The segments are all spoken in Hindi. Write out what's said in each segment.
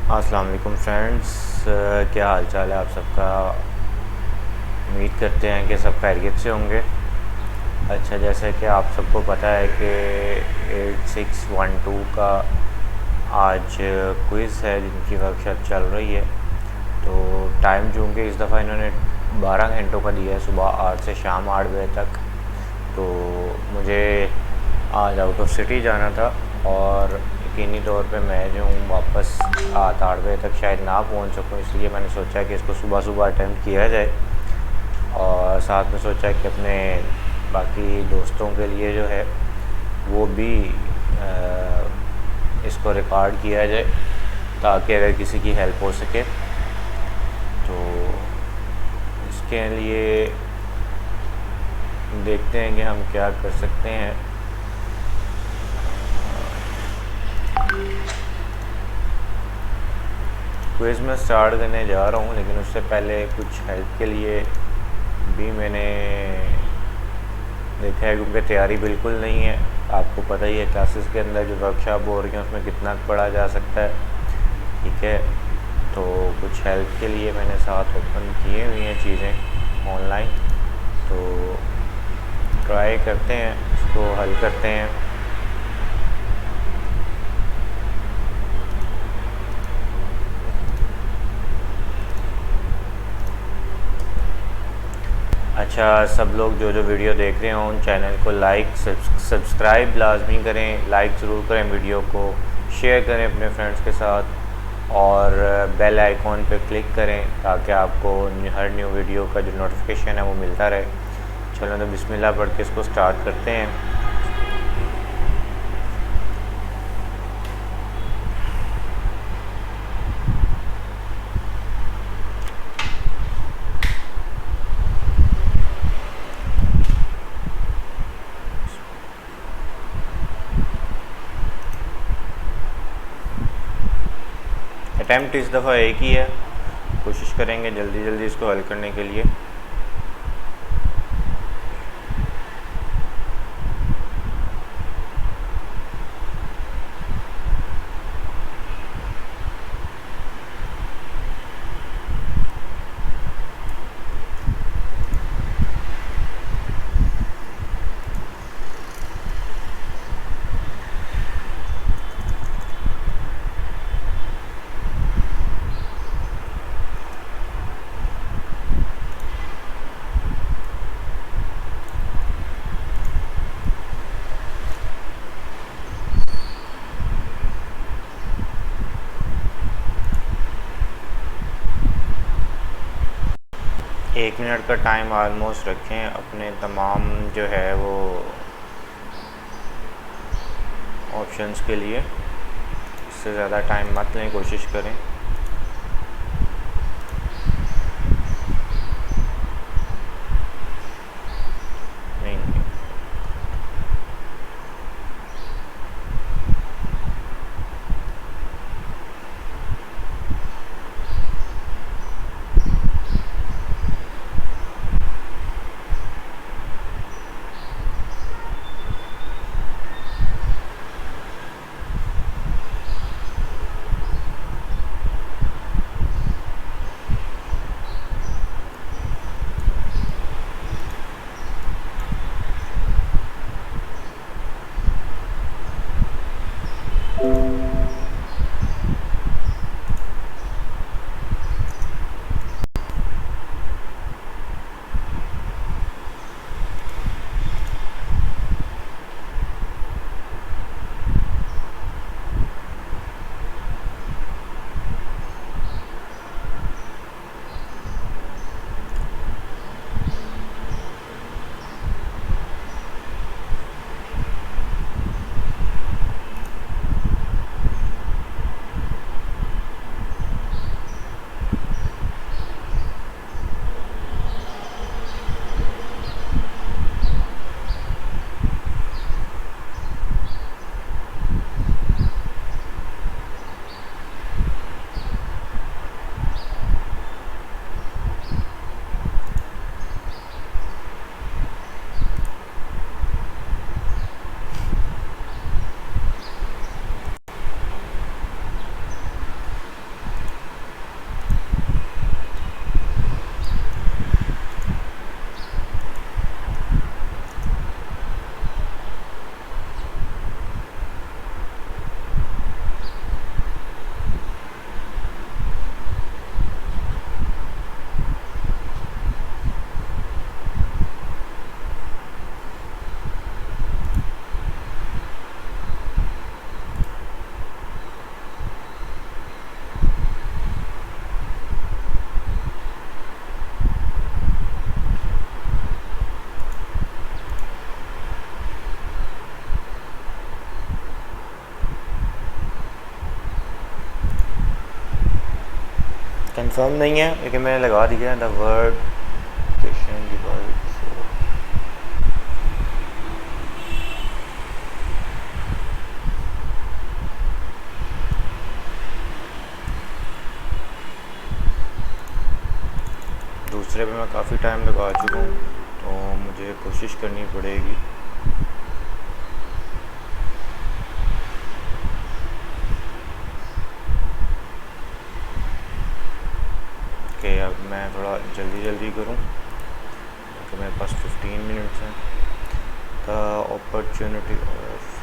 अस्सलाम वालेकुम फ्रेंड्स। क्या हाल चाल है आप सबका। उम्मीद करते हैं कि सब खैरियत से होंगे। अच्छा, जैसे कि आप सबको पता है कि 8612 का आज क्विज़ है जिनकी वर्कशॉप चल रही है। तो टाइम चूँकि इस दफ़ा इन्होंने 12 घंटों का दिया है, सुबह 8 से शाम 8 बजे तक। तो मुझे आज आउट ऑफ सिटी जाना था और यकीनी तौर पे मैं जो हूँ वापस 8 बजे तक शायद ना पहुँच सकूँ, इसलिए मैंने सोचा कि इसको सुबह सुबह अटेम्प्ट किया जाए। और साथ में सोचा कि अपने बाकी दोस्तों के लिए जो है वो भी इसको रिकॉर्ड किया जाए, ताकि अगर किसी की हेल्प हो सके। तो इसके लिए देखते हैं कि हम क्या कर सकते हैं। क्विज़ में स्टार्ट करने जा रहा हूँ, लेकिन उससे पहले कुछ हेल्प के लिए भी मैंने देखा है, क्योंकि तैयारी बिल्कुल नहीं है। आपको पता ही है क्लासेस के अंदर जो वर्कशॉप हो रही है उसमें कितना पढ़ा जा सकता है। ठीक है, तो कुछ हेल्प के लिए मैंने साथ ओपन किए हुई हैं चीज़ें ऑनलाइन। तो ट्राई करते हैं, इसको हल करते हैं। अच्छा, सब लोग जो जो वीडियो देख रहे हों उन चैनल को लाइक सब्सक्राइब लाजमी करें, लाइक ज़रूर करें, वीडियो को शेयर करें अपने फ्रेंड्स के साथ और बेल आइकॉन पे क्लिक करें ताकि आपको हर न्यू वीडियो का जो नोटिफिकेशन है वो मिलता रहे। चलो तो बिस्मिल्लाह पढ़ के इसको स्टार्ट करते हैं। अटैम्प्ट इस दफ़ा एक ही है, कोशिश करेंगे जल्दी जल्दी इसको हल करने के लिए। एक मिनट का टाइम ऑलमोस्ट रखें अपने तमाम जो है वो ऑप्शंस के लिए। इससे ज़्यादा टाइम मत लें, कोशिश करें। नहीं, कंफर्म नहीं है लेकिन मैंने लगा दिया है द वर्ड क्वेश्चन डिवाइड। दूसरे पे मैं काफ़ी टाइम लगा चुका हूँ तो मुझे कोशिश करनी पड़ेगी। कि अब मैं थोड़ा जल्दी करूं क्योंकि मेरे पास 15 मिनट्स हैं। The opportunity of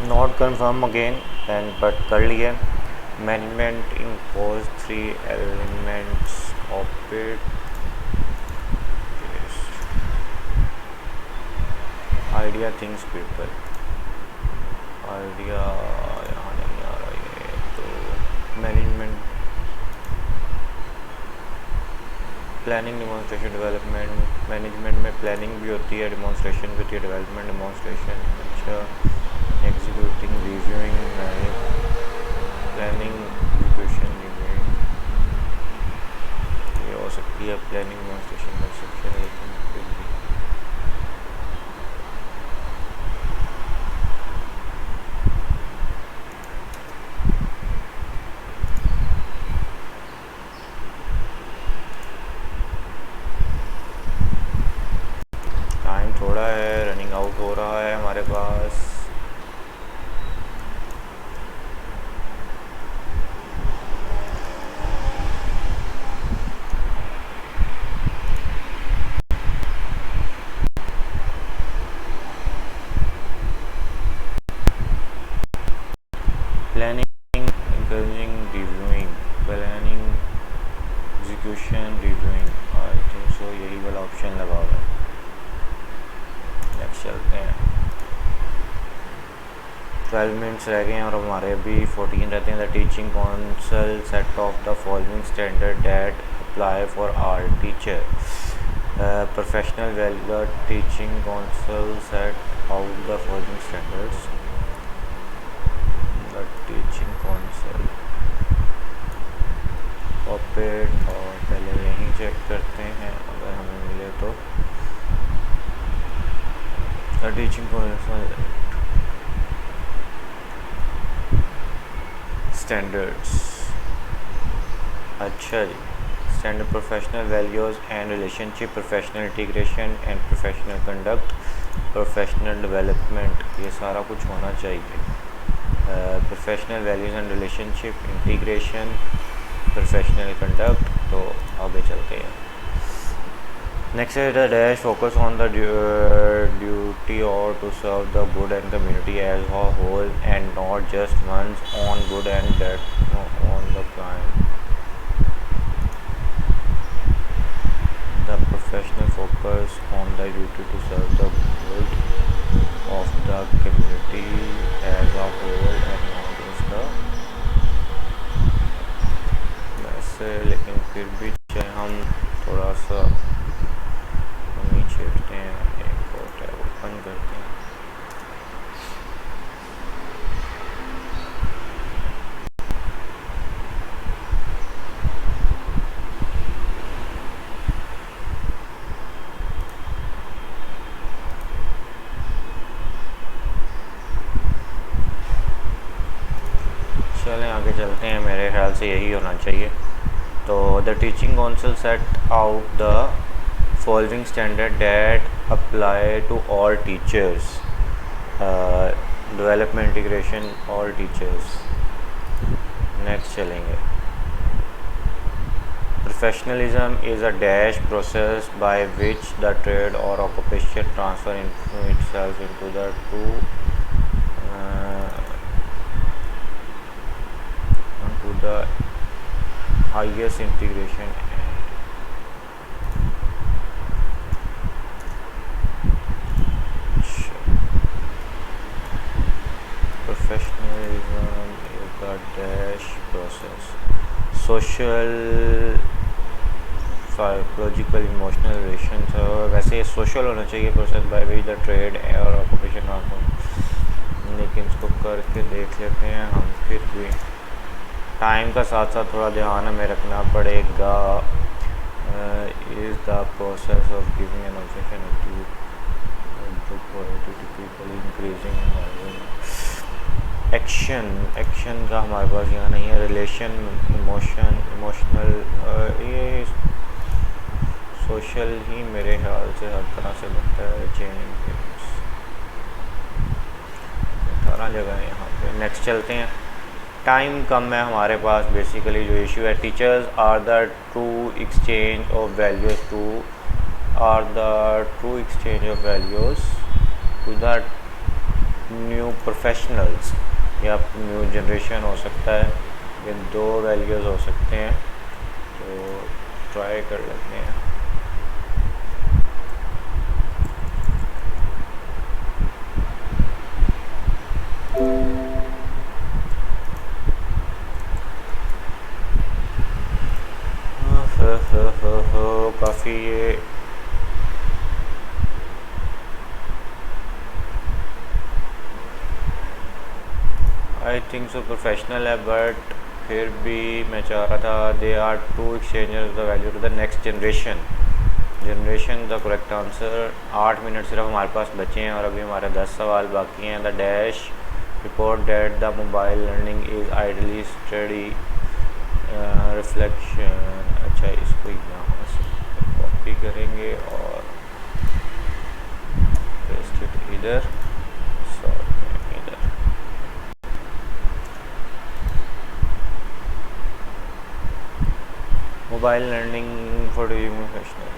not confirm again but कर लिए। Management impose 3 elements of it. Idea things people. Idea यहाँ नहीं आ रहा है तो management planning demonstration development. Management में प्लानिंग भी होती है, डिमॉन्स्ट्रेशन भी होती है। डेवलपमेंट डिमॉन्स्ट्रेशन अच्छा। Executing reviewing planning execution reviewing ये हो सकती है। प्लानिंग डिमॉन्स्ट्रेशन कंसेप्शन लेकिन टाइम थोड़ा है, रनिंग आउट हो रहा है हमारे पास। Planning encouraging reviewing planning execution reviewing I think so यही वाला ऑप्शन लगा हुआ है। नेक्स्ट चलते हैं। 12 मिनट्स रह गए हैं और हमारे अभी 14 रहते हैं। The teaching council set of the following standard that apply for all teacher. Professional value teaching council set out the following standards. Teaching council operate और पहले यहीं चेक करते हैं अगर हमें मिले तो। Teaching council standards. अच्छा जी। Standard professional values and relationship, professional integration and professional conduct, professional development, ये सारा कुछ होना चाहिए। Professional values and relationship, integration, professional conduct. तो आगे चलते हैं। Next is the dash focus on the duty और to serve the good and community as a whole and not just once on good and that on the client. professional focus on the duty to serve the good of the community as a whole and not उसका वैसे, लेकिन फिर भी चाहे हम थोड़ा सा नीचे हटते हैं, एक और टैब ओपन करते हैं। चलें आगे चलते हैं, मेरे ख्याल से यही होना चाहिए। तो the teaching council set out the following standard that apply to all teachers, development integration all teachers. Next चलेंगे। Professionalism is a dash process by which the trade or occupation transfer itself into the two to the highest integration professionalism is the dash process social psychological emotional relation. वैसे ये सोशल होना चाहिए process by which the trade और ऑक्यूपेशन ट्रांसफर, लेकिन इसको करके देख लेते हैं हम। फिर भी टाइम का साथ साथ थोड़ा ध्यान हमें रखना पड़ेगा। Is the process of giving an objection increasing action का हमारे पास यहाँ नहीं है। रिलेशन, इमोशनल, ये सोशल ही मेरे ख्याल से हर तरह से बनता है। चेंज 18 जगह है यहाँ पे। नेक्स्ट चलते हैं। टाइम कम है हमारे पास, बेसिकली जो इशू है। Teachers are the true exchange of values to the new professionals, या न्यू जनरेशन हो सकता है। ये दो वैल्यूज़ हो सकते हैं, तो ट्राई कर लेते हैं। काफ़ी ये आई थिंक सो प्रोफेशनल है, बट फिर भी मैं चाह रहा था they are to exchangers the value to the next generation the correct answer. 8 minute सिर्फ हमारे पास बचे हैं और अभी हमारे 10 सवाल बाकी हैं। The dash report that the mobile learning is ideally study reflection. अच्छा, इसको यहाँ से कॉपी करेंगे और पेस्ट इट इधर, mobile learning for doing professional.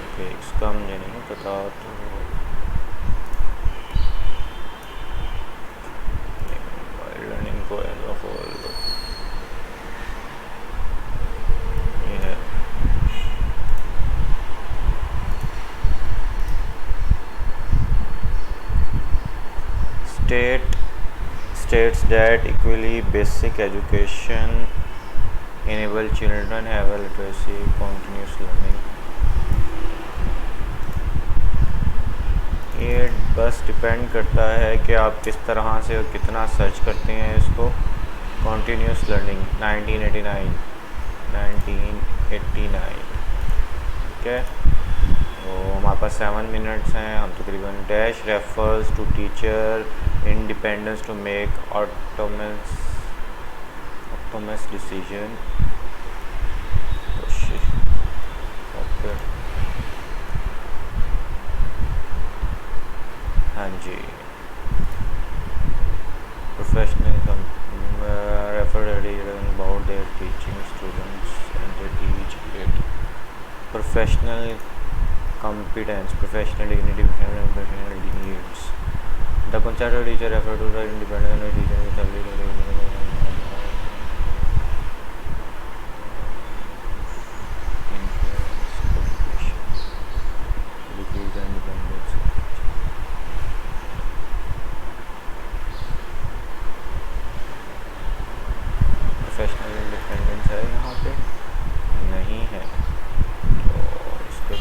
Okay, इसका मुझे नहीं पता, तो मोबाइल लर्निंग को एज अ होल ये है। States that equally basic education enable children have a literacy continuous learning। ये बस डिपेंड करता है कि आप किस तरह से और कितना सर्च करते हैं इसको। continuous learning 1989 ठीक है। तो हमारे पास 7 मिनट्स हैं, हम तकरीबन। Dash refers to teacher independence to make autonomous decision. हाँ जी, professional refer about their teaching students and they teach it. Professional competence, professional dignity, professional needs. The concept of teacher refer to the independence of teacher with professional independence है यहाँ पे नहीं है, तो इस पर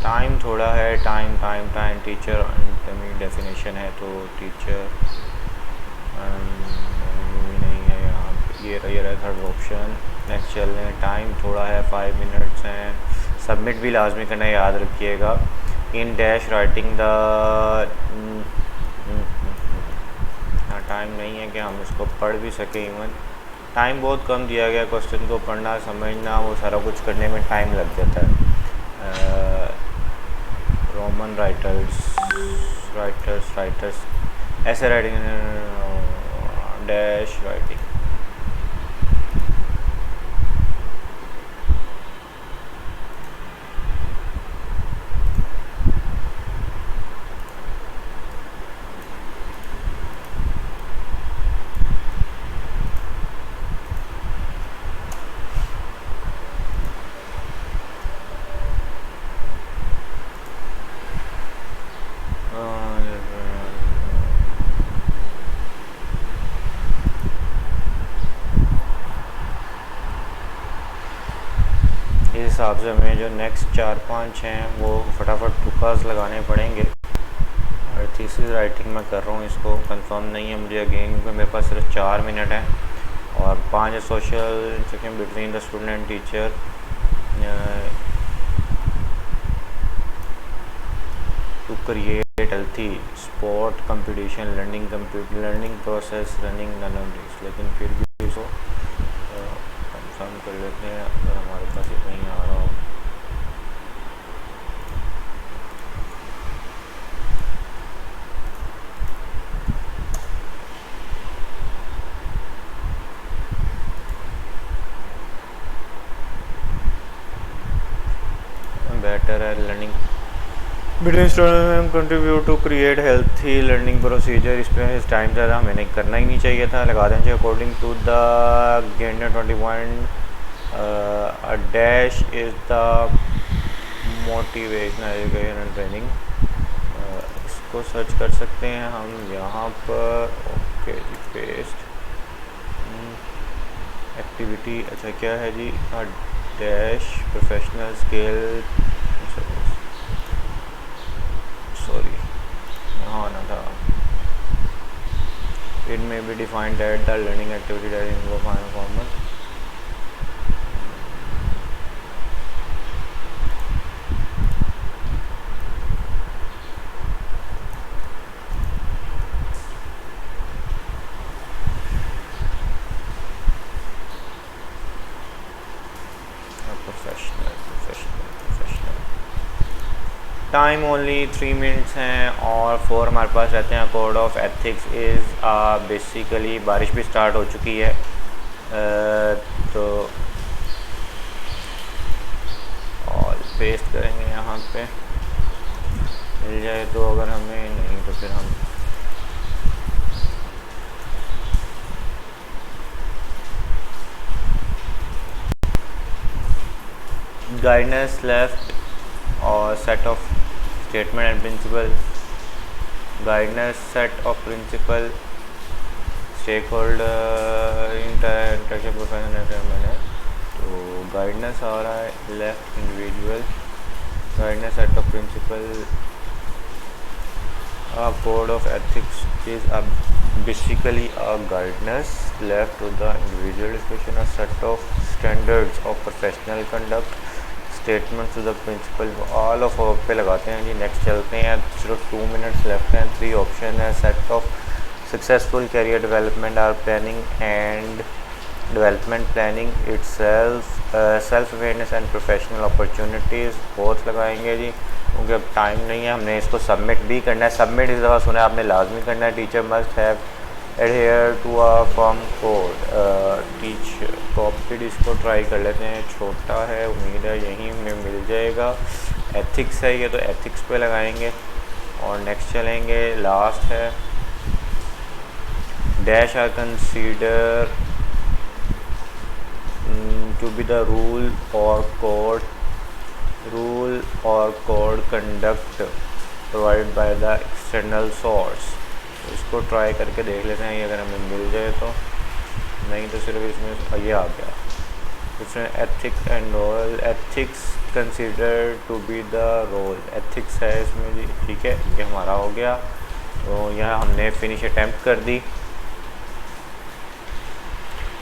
टाइम थोड़ा है, टाइम टीचर डेफिनेशन है, तो टीचर नहीं है यहाँ पे, ये रहा थर्ड ऑप्शन। नेक्स्ट चल रहे हैं, टाइम थोड़ा है, 5 मिनट्स हैं। सबमिट भी लाजमी करना, याद रखिएगा। In dash writing the time नहीं है कि हम इसको पढ़ भी सकें। इवन टाइम बहुत कम दिया गया, क्वेश्चन को पढ़ना समझना वो सारा कुछ करने में टाइम लग जाता है। रोमन राइटर्स ऐसे राइटिंग डैश राइटिंग। इस हिसाब से हमें जो नेक्स्ट 4-5 हैं वो फटाफट तुक्कास लगाने पड़ेंगे। और थीसिस राइटिंग मैं कर रहा हूँ, इसको कंफर्म नहीं है मुझे अगेन, क्योंकि मेरे पास सिर्फ 4 मिनट हैं। और 5 social interaction between the student and teacher. To create healthy sport competition, learning process, running knowledge. लेकिन फिर भी इसको कंफर्म कर लेते हैं अगर हमारे पास ये नहीं आ रहा हो। बेटर है learning between student contribute to create healthy learning procedure. इस पर इस टाइम ज़्यादा हमें नहीं करना ही नहीं चाहिए था, लगा दें according to the gender 21 dash is the motivational education training. इसको सर्च कर सकते हैं हम यहाँ पर। ओके जी, पेस्ट एक्टिविटी। अच्छा क्या है जी, डैश प्रोफेशनल स्किल, सॉरी यहाँ ना था। It may be defined that the learning activity that involve formal. Time only 3 minutes हैं और 4 हमारे पास रहते हैं। Code of ethics is basically, बारिश भी स्टार्ट हो चुकी है तो और पेस्ट करेंगे यहाँ पे, मिल जाए तो, अगर हमें नहीं तो फिर हम गाइडेंस लेफ्ट और set of statement and principle. Guidance set of principle stakeholder interaction professional मैंने, तो गाइडेंस आ रहा है left individual. Guidance set of principle code of ethics is basically a guidance left to the individual discussion, a set of standards of professional conduct, statements to the principal, all of पे लगाते हैं जी। नेक्स्ट चलते हैं, सिर्फ 2 मिनट्स लेफ्ट हैं। 3 ऑप्शन है, set of successful career development are planning and development planning itself, self awareness and professional opportunities, both लगाएंगे जी क्योंकि अब टाइम नहीं है। हमने इसको सबमिट भी करना है। सबमिट इस दफ़ा सुना है आपने लाजमी करना है। Teacher must have adhere to a form code teach copied, इसको ट्राई कर लेते हैं, छोटा है, उम्मीद है यहीं में मिल जाएगा। एथिक्स है ये, तो एथिक्स पे लगाएंगे और नेक्स्ट चलेंगे। लास्ट है dash are consider to be the rule और code conduct provide by the external source. तो इसको ट्राई करके देख लेते हैं, ये अगर हमें मिल जाए तो, नहीं तो सिर्फ इसमें ये आ गया, इसमें ethics and role, ethics consider to be the role, ethics है इसमें जी, ठीक है, ये हमारा हो गया। तो यहाँ हमने फिनिश अटैम्प्ट कर दी,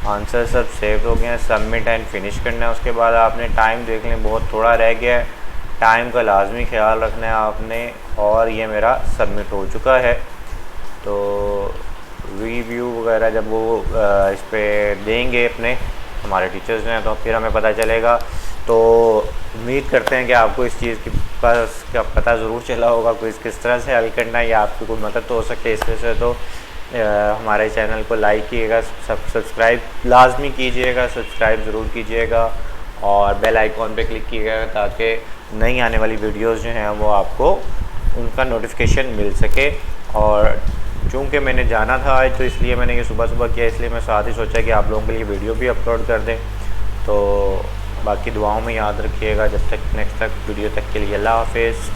आंसर सब सेव हो गए हैं, सबमिट एंड फिनिश करना है। उसके बाद आपने टाइम देख लें, बहुत थोड़ा रह गया है, टाइम का लाजमी ख्याल रखना है आपने। और ये मेरा सबमिट हो चुका है। तो रिव्यू वगैरह जब वो इस पर देंगे अपने हमारे टीचर्स हैं, तो फिर हमें पता चलेगा। तो उम्मीद करते हैं कि आपको इस चीज़ का पता ज़रूर चला होगा, क्विज़ किस तरह से हल करना है, या आपकी कोई मदद तो हो सकती है इससे से। तो हमारे चैनल को लाइक कीजिएगा, सब्सक्राइब लाजमी कीजिएगा, सब्सक्राइब ज़रूर कीजिएगा और बेल आइकॉन पे क्लिक कीजिएगा ताकि नई आने वाली वीडियोस जो हैं वो आपको उनका नोटिफिकेशन मिल सके। और चूँकि मैंने जाना था आज, तो इसलिए मैंने ये सुबह किया, इसलिए मैं साथ ही सोचा कि आप लोगों के लिए वीडियो भी अपलोड कर दें। तो बाकी दुआओं में याद रखिएगा। जब तक नेक्स्ट वीडियो तक के लिए अल्लाह हाफिज़।